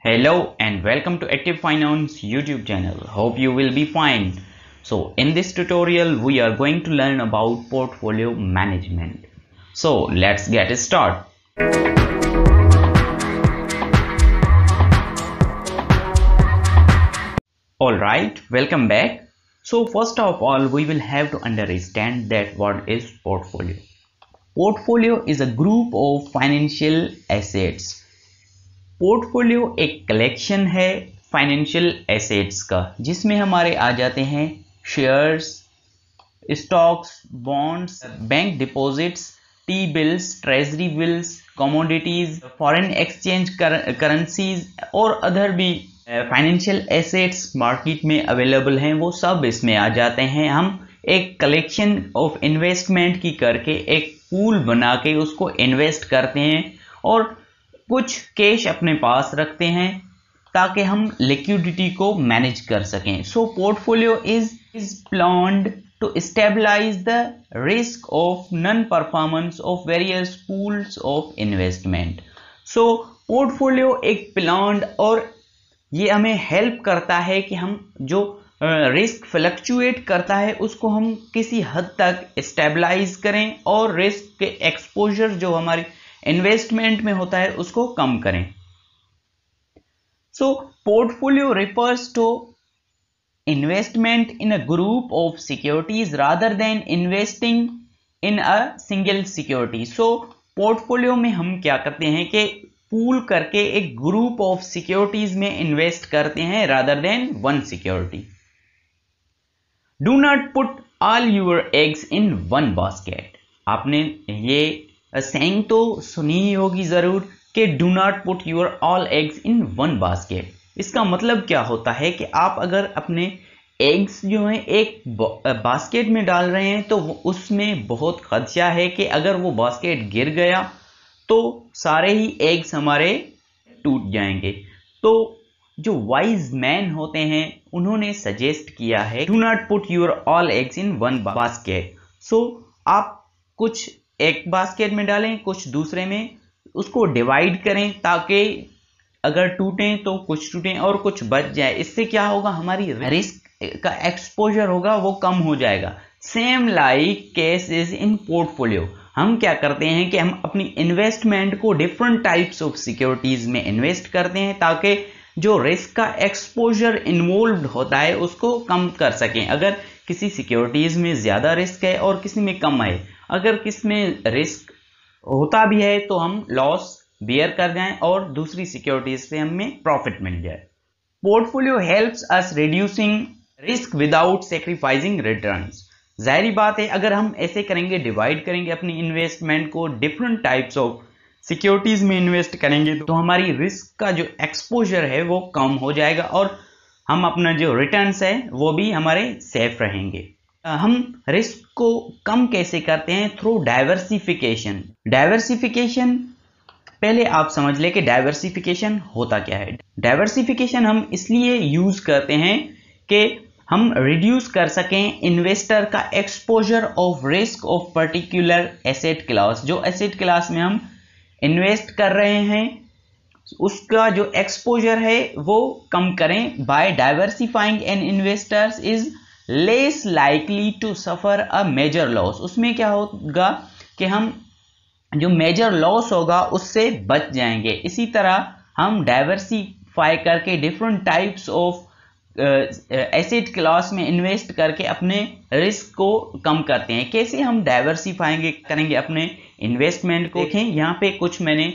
Hello and welcome to Active Finance YouTube channel. Hope you will be fine. So in this tutorial we are going to learn about portfolio management. So let's get started. Alright, welcome back. So first of all we will have to understand that what is portfolio. Portfolio is a group of financial assets. Portfolio एक collection है financial assets का जिसमें हमारे आ जाते हैं shares, stocks, bonds, bank deposits, T bills, treasury bills, commodities, foreign exchange currencies और other भी financial assets market में अवेलेबल हैं, वो सब इसमें आ जाते हैं। हम एक कलेक्शन ऑफ इन्वेस्टमेंट की करके एक पूल बना के उसको इन्वेस्ट करते हैं और कुछ कैश अपने पास रखते हैं ताकि हम लिक्विडिटी को मैनेज कर सकें। So portfolio is planned to stabilize the risk of non performance of various pools of investment. So portfolio एक प्लान्ड और ये हमें हेल्प करता है कि हम जो रिस्क फ्लक्चुएट करता है उसको हम किसी हद तक स्टेबलाइज करें और रिस्क के एक्सपोजर जो हमारी इन्वेस्टमेंट में होता है उसको कम करें। So portfolio refers to investment in a group of securities rather than investing in a single security. So portfolio में हम क्या करते हैं कि पूल करके एक ग्रुप ऑफ सिक्योरिटीज में इन्वेस्ट करते हैं rather than one security. Do not put all your eggs in one basket. आपने ये सेइंग तो सुनी ही होगी जरूर कि do not put your all eggs in one basket. इसका मतलब क्या होता है कि आप अगर अपने एग्स जो हैं एक बास्केट में डाल रहे हैं तो उसमें बहुत खदशा है कि अगर वो बास्केट गिर गया तो सारे ही एग्स हमारे टूट जाएंगे। तो जो वाइज मैन होते हैं उन्होंने सजेस्ट किया है do not put your all eggs in one basket. So आप कुछ एक बास्केट में डालें, कुछ दूसरे में, उसको डिवाइड करें ताकि अगर टूटें तो कुछ टूटें और कुछ बच जाए। इससे क्या होगा, हमारी रिस्क का एक्सपोजर होगा वो कम हो जाएगा। Same like case is in portfolio. हम क्या करते हैं कि हम अपनी इन्वेस्टमेंट को डिफरेंट टाइप्स ऑफ सिक्योरिटीज में इन्वेस्ट करते हैं ताकि जो रिस्क का एक्सपोजर इन्वॉल्व होता है उसको कम कर सकें। अगर किसी सिक्योरिटीज में ज्यादा रिस्क है और किसी में कम है, अगर किस में रिस्क होता भी है तो हम लॉस बियर कर जाएं और दूसरी सिक्योरिटीज से हमें प्रॉफिट मिल जाए। Portfolio helps us reducing risk without sacrificing returns. जाहिर बात है अगर हम ऐसे करेंगे, डिवाइड करेंगे अपनी इन्वेस्टमेंट को, डिफरेंट टाइप्स ऑफ सिक्योरिटीज में इन्वेस्ट करेंगे तो हमारी रिस्क का जो एक्सपोजर है वो कम हो जाएगा और हम अपना जो रिटर्न्स है वो भी हमारे सेफ रहेंगे। हम रिस्क को कम कैसे करते हैं? Through diversification. डाइवर्सिफिकेशन पहले आप समझ ले कि डाइवर्सिफिकेशन होता क्या है। डाइवर्सिफिकेशन हम इसलिए यूज करते हैं कि हम रिड्यूस कर सकें इन्वेस्टर का exposure of risk of particular asset class. जो एसेट क्लास में हम इन्वेस्ट कर रहे हैं उसका जो एक्सपोजर है वो कम करें। By diversifying an investors is less likely to suffer a major loss. उसमें क्या होगा कि हम जो मेजर लॉस होगा उससे बच जाएंगे। इसी तरह हम डाइवर्सिफाई करके different types of asset class में इन्वेस्ट करके अपने रिस्क को कम करते हैं। कैसे हम डाइवर्सिफाएंगे करेंगे अपने इन्वेस्टमेंट को? देखें यहाँ पे कुछ मैंने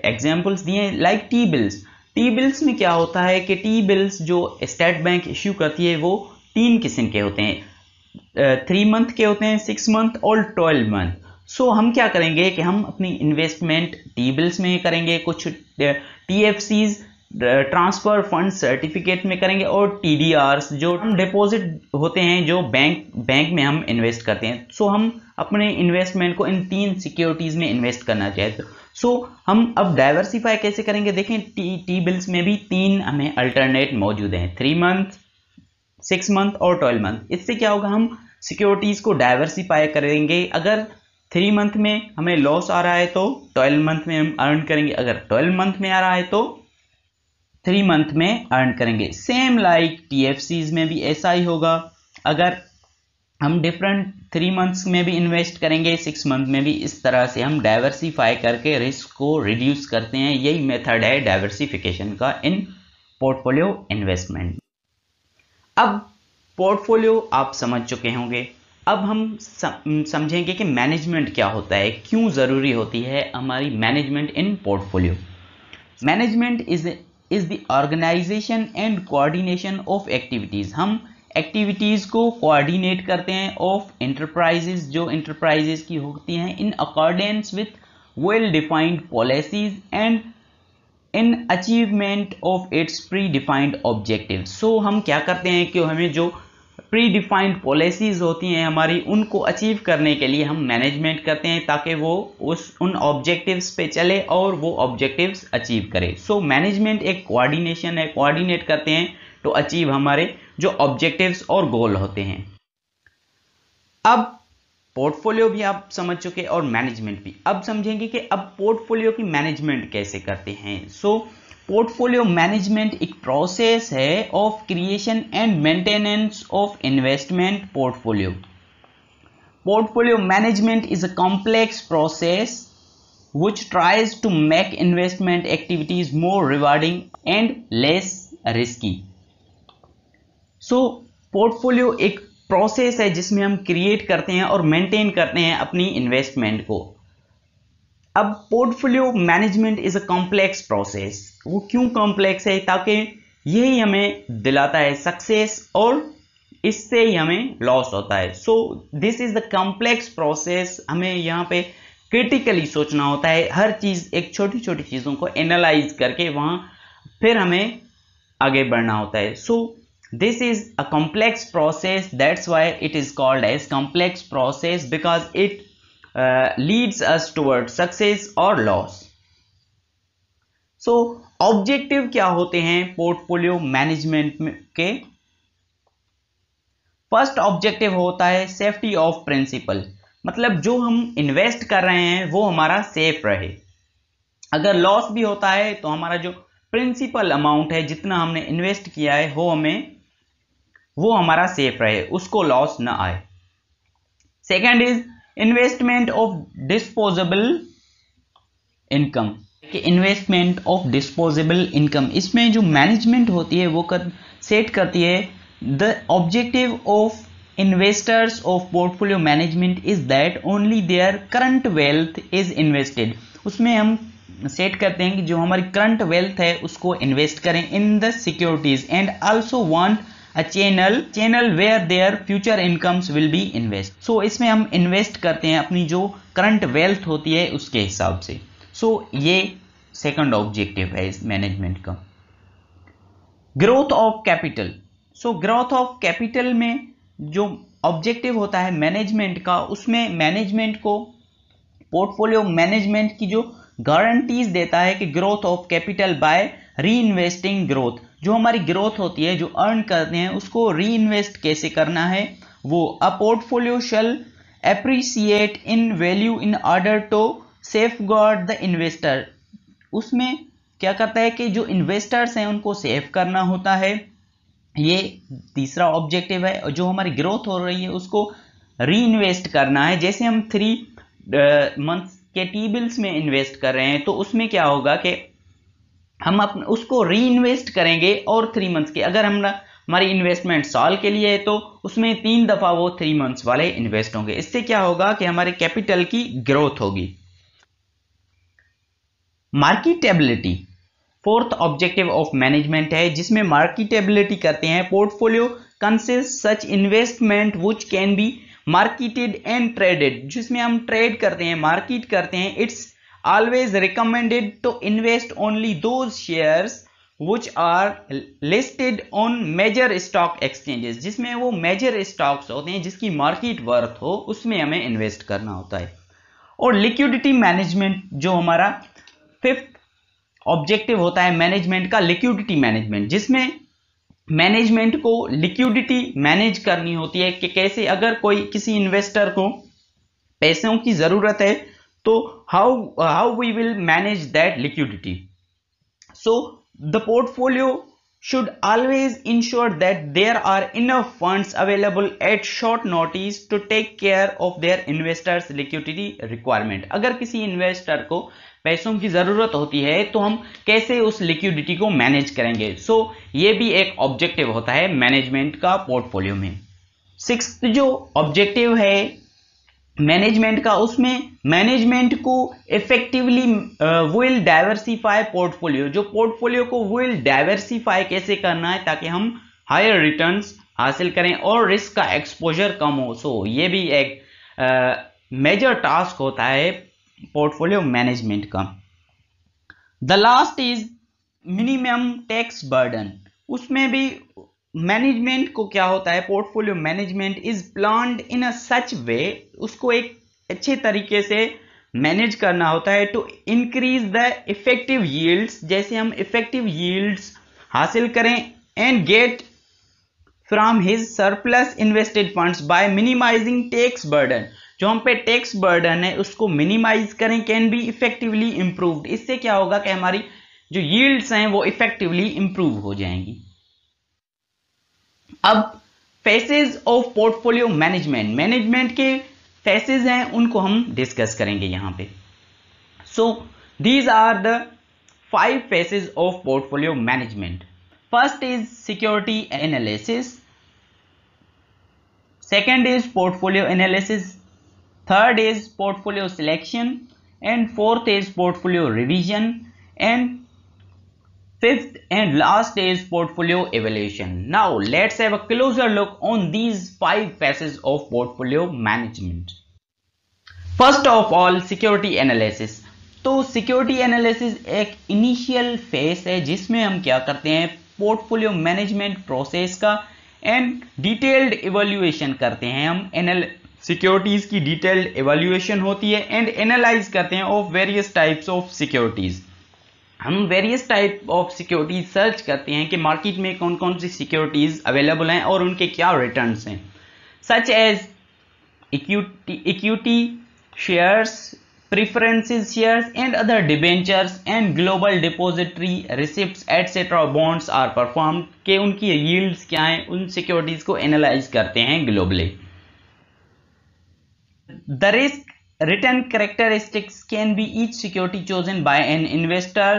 एग्जाम्पल्स दिए like T bills. T bills में क्या होता है कि टी बिल्स जो स्टेट बैंक इश्यू करती है वो 3 किस्म के होते हैं, 3 मंथ के होते हैं, 6 मंथ और 12 मंथ। सो हम क्या करेंगे कि हम अपनी इन्वेस्टमेंट टी बिल्स में करेंगे, कुछ TFCs ट्रांसफर फंड सर्टिफिकेट में करेंगे और TDRs जो हम डिपॉजिट होते हैं जो बैंक में हम इन्वेस्ट करते हैं। सो हम अपने इन्वेस्टमेंट को इन 3 सिक्योरिटीज में इन्वेस्ट करना चाहते हैं। सो हम अब डाइवर्सिफाई कैसे करेंगे? देखें टी बिल्स में भी 3 हमें अल्टरनेट मौजूद हैं, 3 मंथ, 6 मंथ और 12 मंथ। इससे क्या होगा, हम सिक्योरिटीज को डाइवर्सिफाई करेंगे। अगर 3 मंथ में हमें लॉस आ रहा है तो 12 मंथ में हम अर्न करेंगे, अगर 12 मंथ में आ रहा है तो 3 मंथ में अर्न करेंगे। सेम लाइक TFCs में भी ऐसा ही होगा। अगर हम डिफरेंट 3 मंथ्स में भी इन्वेस्ट करेंगे, 6 मंथ में भी, इस तरह से हम डाइवर्सिफाई करके रिस्क को रिड्यूस करते हैं। यही मेथड है डाइवर्सिफिकेशन का इन पोर्टफोलियो इन्वेस्टमेंट। अब पोर्टफोलियो आप समझ चुके होंगे। अब हम समझेंगे कि मैनेजमेंट क्या होता है, क्यों ज़रूरी होती है हमारी management in portfolio. Management is the organisation and coordination of activities. हम एक्टिविटीज़ को कोऑर्डिनेट करते हैं ऑफ एंटरप्राइजेज, जो एंटरप्राइजेज की होती हैं, in accordance with well defined policies and in achievement of its pre defined objective. So हम क्या करते हैं कि हमें जो प्री डिफाइंड पॉलिसीज होती हैं हमारी, उनको अचीव करने के लिए हम मैनेजमेंट करते हैं ताकि वो उन ऑब्जेक्टिव्स पे चले और वो ऑब्जेक्टिव्स अचीव करे। सो मैनेजमेंट एक कोऑर्डिनेशन है, कोऑर्डिनेट करते हैं टू अचीव हमारे जो ऑब्जेक्टिव्स और गोल होते हैं। अब पोर्टफोलियो भी आप समझ चुके और मैनेजमेंट भी। अब समझेंगे कि अब पोर्टफोलियो की मैनेजमेंट कैसे करते हैं। सो पोर्टफोलियो मैनेजमेंट एक प्रोसेस है of creation and maintenance of investment portfolio. Portfolio management is a complex process which tries to make investment activities more rewarding and less risky. So portfolio एक process है जिसमें हम create करते हैं और maintain करते हैं अपनी इन्वेस्टमेंट को। अब portfolio management is a complex process. वो क्यों कॉम्प्लेक्स है? ताकि यही हमें दिलाता है सक्सेस और इससे ही हमें लॉस होता है। So this is the complex process. हमें यहाँ पे क्रिटिकली सोचना होता है, हर चीज, एक छोटी छोटी चीजों को एनालाइज करके वहां फिर हमें आगे बढ़ना होता है। So this is a complex process, that's why it is called as complex process, because it leads us toward success और लॉस। सो ऑब्जेक्टिव क्या होते हैं पोर्टफोलियो मैनेजमेंट के? फर्स्ट ऑब्जेक्टिव होता है सेफ्टी ऑफ प्रिंसिपल, मतलब जो हम इन्वेस्ट कर रहे हैं वो हमारा सेफ रहे। अगर लॉस भी होता है तो हमारा जो प्रिंसिपल अमाउंट है, जितना हमने इन्वेस्ट किया है, वो हमारा सेफ रहे, उसको लॉस ना आए। Second is investment of disposable income. Investment of disposable income, इसमें जो मैनेजमेंट होती है वो सेट करती है the objective of investors of portfolio management is that only their current wealth is invested। उसमें हम सेट करते हैं कि जो हमारी करंट वेल्थ है उसको इन्वेस्ट करें in the securities and also want a channel where their future incomes will be invest. So इसमें हम इन्वेस्ट करते हैं अपनी जो करंट वेल्थ होती है उसके हिसाब से। सो ये सेकंड ऑब्जेक्टिव है इस मैनेजमेंट का। Growth of capital. So growth of capital में जो ऑब्जेक्टिव होता है मैनेजमेंट का, उसमें मैनेजमेंट को पोर्टफोलियो मैनेजमेंट की जो गारंटीज देता है कि ग्रोथ ऑफ कैपिटल बाय री इन्वेस्टिंग ग्रोथ, जो हमारी ग्रोथ होती है, जो अर्न करते हैं, उसको री इन्वेस्ट कैसे करना है। वो a portfolio shall appreciate in value in order to safeguard the investor. उसमें क्या करता है कि जो इन्वेस्टर्स हैं उनको सेफ करना होता है। ये तीसरा ऑब्जेक्टिव है। जो हमारी ग्रोथ हो रही है उसको री इन्वेस्ट करना है। जैसे हम 3 मंथ्स के टी बिल्स में इन्वेस्ट कर रहे हैं तो उसमें क्या होगा कि हम उसको री इन्वेस्ट करेंगे और 3 मंथ्स के, अगर हमारी इन्वेस्टमेंट साल के लिए है तो उसमें 3 दफा वो 3 मंथ्स वाले इन्वेस्ट होंगे। इससे क्या होगा कि हमारे कैपिटल की ग्रोथ होगी। Marketability fourth objective of management है, जिसमें मार्केटेबिलिटी करते हैं। Portfolio consist such investment which can be marketed and traded, जिसमें हम ट्रेड करते हैं, मार्केट करते हैं। It's always recommended to invest only those shares which are listed on major stock exchanges, जिसमें वो मेजर स्टॉक्स होते हैं जिसकी मार्केट वर्थ हो, उसमें हमें इन्वेस्ट करना होता है। और लिक्विडिटी मैनेजमेंट जो हमारा फिफ्थ ऑब्जेक्टिव होता है मैनेजमेंट का, लिक्विडिटी मैनेजमेंट, जिसमें मैनेजमेंट को लिक्विडिटी मैनेज करनी होती है कि कैसे, अगर कोई किसी इन्वेस्टर को पैसों की जरूरत है तो how we will manage that liquidity. So The portfolio should always ensure that there are enough funds available at short notice to take care of their investors liquidity requirement. अगर किसी इन्वेस्टर को पैसों की जरूरत होती है तो हम कैसे उस लिक्विडिटी को मैनेज करेंगे. सो ये भी एक ऑब्जेक्टिव होता है मैनेजमेंट का पोर्टफोलियो में. सिक्स्थ जो ऑब्जेक्टिव है मैनेजमेंट का, उसमें मैनेजमेंट को इफेक्टिवली विल डाइवर्सिफाई पोर्टफोलियो. जो पोर्टफोलियो को विल डाइवर्सिफाई कैसे करना है ताकि हम हायर रिटर्न्स हासिल करें और रिस्क का एक्सपोजर कम हो. सो ये भी एक मेजर टास्क होता है पोर्टफोलियो मैनेजमेंट का. The last is minimum tax burden. उसमें भी मैनेजमेंट को क्या होता है, portfolio management is planned in a such way, उसको एक अच्छे तरीके से मैनेज करना होता है to increase the effective yields, जैसे हम इफेक्टिव यील्ड्स हासिल करें, and get from his surplus invested funds by minimising tax burden. जो हम पे टैक्स बर्डन है उसको मिनिमाइज करें, कैन बी इफेक्टिवली इंप्रूव्ड. इससे क्या होगा कि हमारी जो यील्ड्स हैं वो इफेक्टिवली इंप्रूव हो जाएंगी. अब phases of portfolio management, management के फेसेस हैं उनको हम डिस्कस करेंगे यहां पे. So these are the 5 phases of portfolio management. First is security analysis, second is portfolio analysis, third is portfolio selection, and fourth is portfolio revision, and fifth and last is portfolio evaluation. Now let's have a closer look on these 5 phases of portfolio management. First of all, security analysis. तो security analysis एक initial phase है जिसमें हम क्या करते हैं, portfolio management process का and detailed evaluation करते हैं. हम सिक्योरिटीज की डिटेल्ड इवैल्यूएशन होती है एंड एनालाइज करते हैं of various types of securities. हम various type of securities search करते हैं कि मार्केट में कौन कौन सी सिक्योरिटीज अवेलेबल हैं और उनके क्या रिटर्न्स हैं, such as equity shares, preferences shares and other debentures and global depository receipts etcetera bonds are performed, के उनकी यील्ड्स क्या हैं, उन सिक्योरिटीज को एनालाइज करते हैं globally. The risk return characteristics can be each security chosen by an investor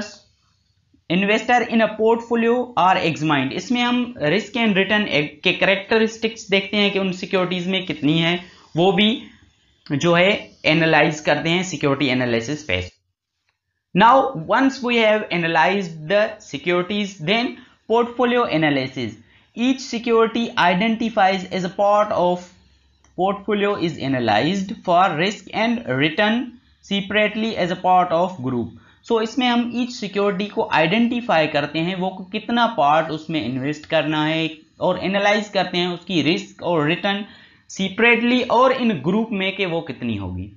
in a portfolio are examined. इसमें हम रिस्क एंड रिटर्न के कैरेक्टरिस्टिक्स देखते हैं कि उन सिक्योरिटीज में कितनी है, वो भी जो है एनालाइज करते हैं security analysis phase. Now once we have analysed the securities, then portfolio analysis. Each security identifies as a part of portfolio is analyzed for risk and return separately as a part of group. So इसमें हम each security को identify करते हैं, वो कितना part उसमें invest करना है, और analyze करते हैं उसकी risk और return separately और in group में कि वो कितनी होगी.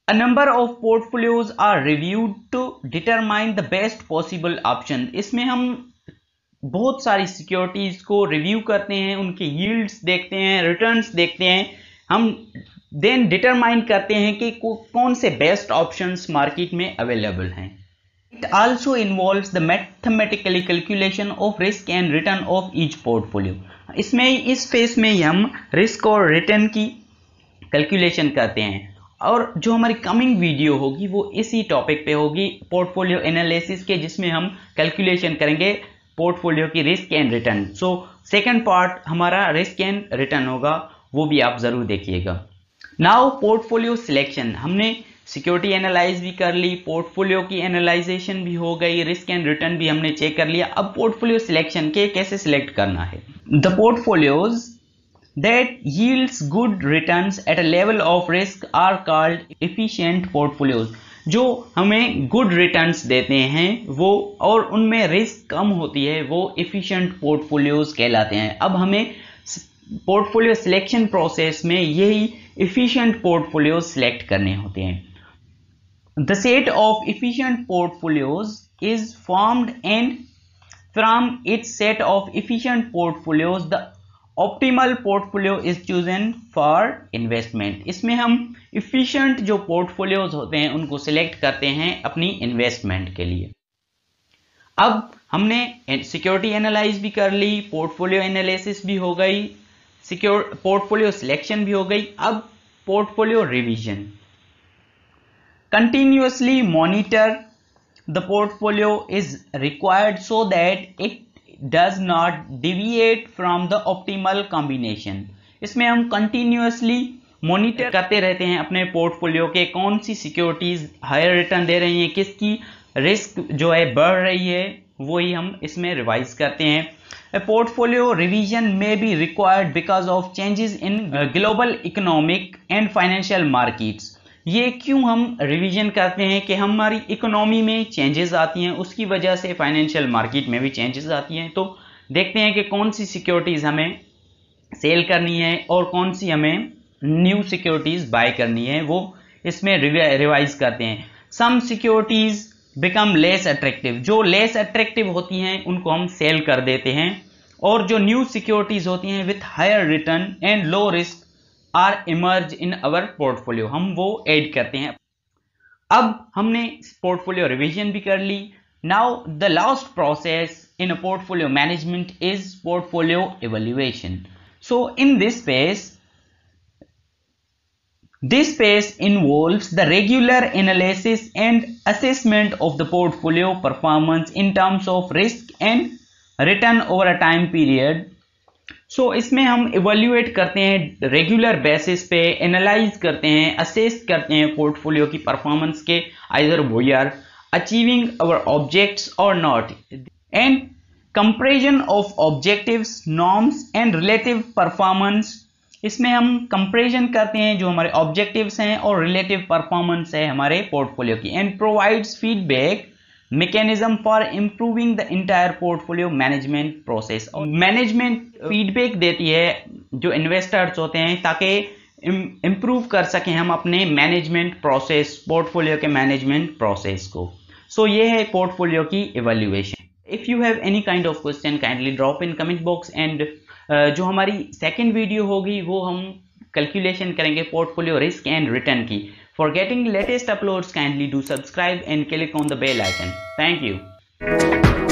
A number of portfolios are reviewed to determine the best possible option. इसमें हम बहुत सारी सिक्योरिटीज को रिव्यू करते हैं, उनके यील्ड्स देखते हैं, रिटर्न्स देखते हैं, हम देन डिटरमाइन करते हैं कि कौन से बेस्ट ऑप्शंस मार्केट में अवेलेबल हैं. It also involves the mathematical calculation of risk and return of each portfolio. इसमें इस फेज में हम रिस्क और रिटर्न की कैलकुलेशन करते हैं, और जो हमारी कमिंग वीडियो होगी वो इसी टॉपिक पे होगी, पोर्टफोलियो एनालिसिस के, जिसमें हम कैलकुलेशन करेंगे पोर्टफोलियो की risk and return. So second part हमारा रिस्क एंड रिटर्न होगा, वो भी आप जरूर देखिएगा. नाउ पोर्टफोलियो सिलेक्शन, हमने सिक्योरिटी एनालाइज भी कर ली, पोर्टफोलियो की एनालाइजेशन भी हो गई, रिस्क एंड रिटर्न भी हमने चेक कर लिया. अब पोर्टफोलियो सिलेक्शन के कैसे सिलेक्ट करना है. The portfolios that yields good returns at a level of risk are called efficient portfolios. जो हमें गुड रिटर्न्स देते हैं वो, और उनमें रिस्क कम होती है, वो एफिशिएंट पोर्टफोलियोज कहलाते हैं. अब हमें पोर्टफोलियो सिलेक्शन प्रोसेस में यही एफिशिएंट पोर्टफोलियोज सिलेक्ट करने होते हैं. The set of efficient portfolios is formed and from its set of efficient portfolios the optimal portfolio is chosen for investment. इसमें हम इफिशिएंट जो पोर्टफोलियोज होते हैं उनको सिलेक्ट करते हैं अपनी इन्वेस्टमेंट के लिए। अब हमने सिक्योरिटी एनालाइज भी कर ली, पोर्टफोलियो एनालिसिस भी हो गई, पोर्टफोलियो सिलेक्शन भी हो गई। अब portfolio revision. Continuously monitor the portfolio is required so that it does not deviate from the optimal combination. इसमें हम कंटिन्यूअसली मॉनिटर करते रहते हैं अपने पोर्टफोलियो के, कौन सी सिक्योरिटीज हायर रिटर्न दे रही हैं, किसकी रिस्क जो है बढ़ रही है, वही हम इसमें रिवाइज करते हैं। A portfolio revision may be required because of changes in global economic and financial markets। ये क्यों हम रिवीजन करते हैं कि हमारी इकोनॉमी में चेंजेस आती हैं, उसकी वजह से फाइनेंशियल मार्केट में भी चेंजेस आती हैं। तो देखते हैं कि कौन सी सिक्योरिटीज हमें सेल करनी है और कौन सी हमें न्यू सिक्योरिटीज बाय करनी है, वो इसमें रिवाइज करते हैं। सम सिक्योरिटीज बिकम लेस अट्रैक्टिव। जो लेस अट्रैक्टिव होती हैं उनको हम सेल कर देते हैं, और जो न्यू सिक्योरिटीज होती हैं with higher return and low risk are emerge in our portfolio, हम वो ऐड करते हैं। अब हमने पोर्टफोलियो रिवीजन भी कर ली। Now the last process in a portfolio management is portfolio evaluation. So in this phase This phase involves the regular analysis and assessment of the portfolio performance in terms of risk and return over a time period। So इसमें हम evaluate करते हैं regular basis पे, analyse करते हैं, assess करते हैं portfolio की परफॉर्मेंस के, either we are achieving our objects or not, and comparison of objectives, norms and relative performance। इसमें हम कंपैरिजन करते हैं जो हमारे ऑब्जेक्टिव्स हैं और रिलेटिव परफॉर्मेंस है हमारे पोर्टफोलियो की, and provides feedback mechanism for improving the entire portfolio management process. और मैनेजमेंट फीडबैक देती है जो इन्वेस्टर्स होते हैं ताकि इंप्रूव कर सकें हम अपने मैनेजमेंट प्रोसेस, पोर्टफोलियो के मैनेजमेंट प्रोसेस को। सो ये है पोर्टफोलियो की evaluation. If you have any kind of question kindly drop in comment box, and जो हमारी सेकेंड वीडियो होगी वो हम कैलकुलेशन करेंगे पोर्टफोलियो रिस्क एंड रिटर्न की। For getting latest uploads kindly do subscribe and click on the bell icon. Thank you.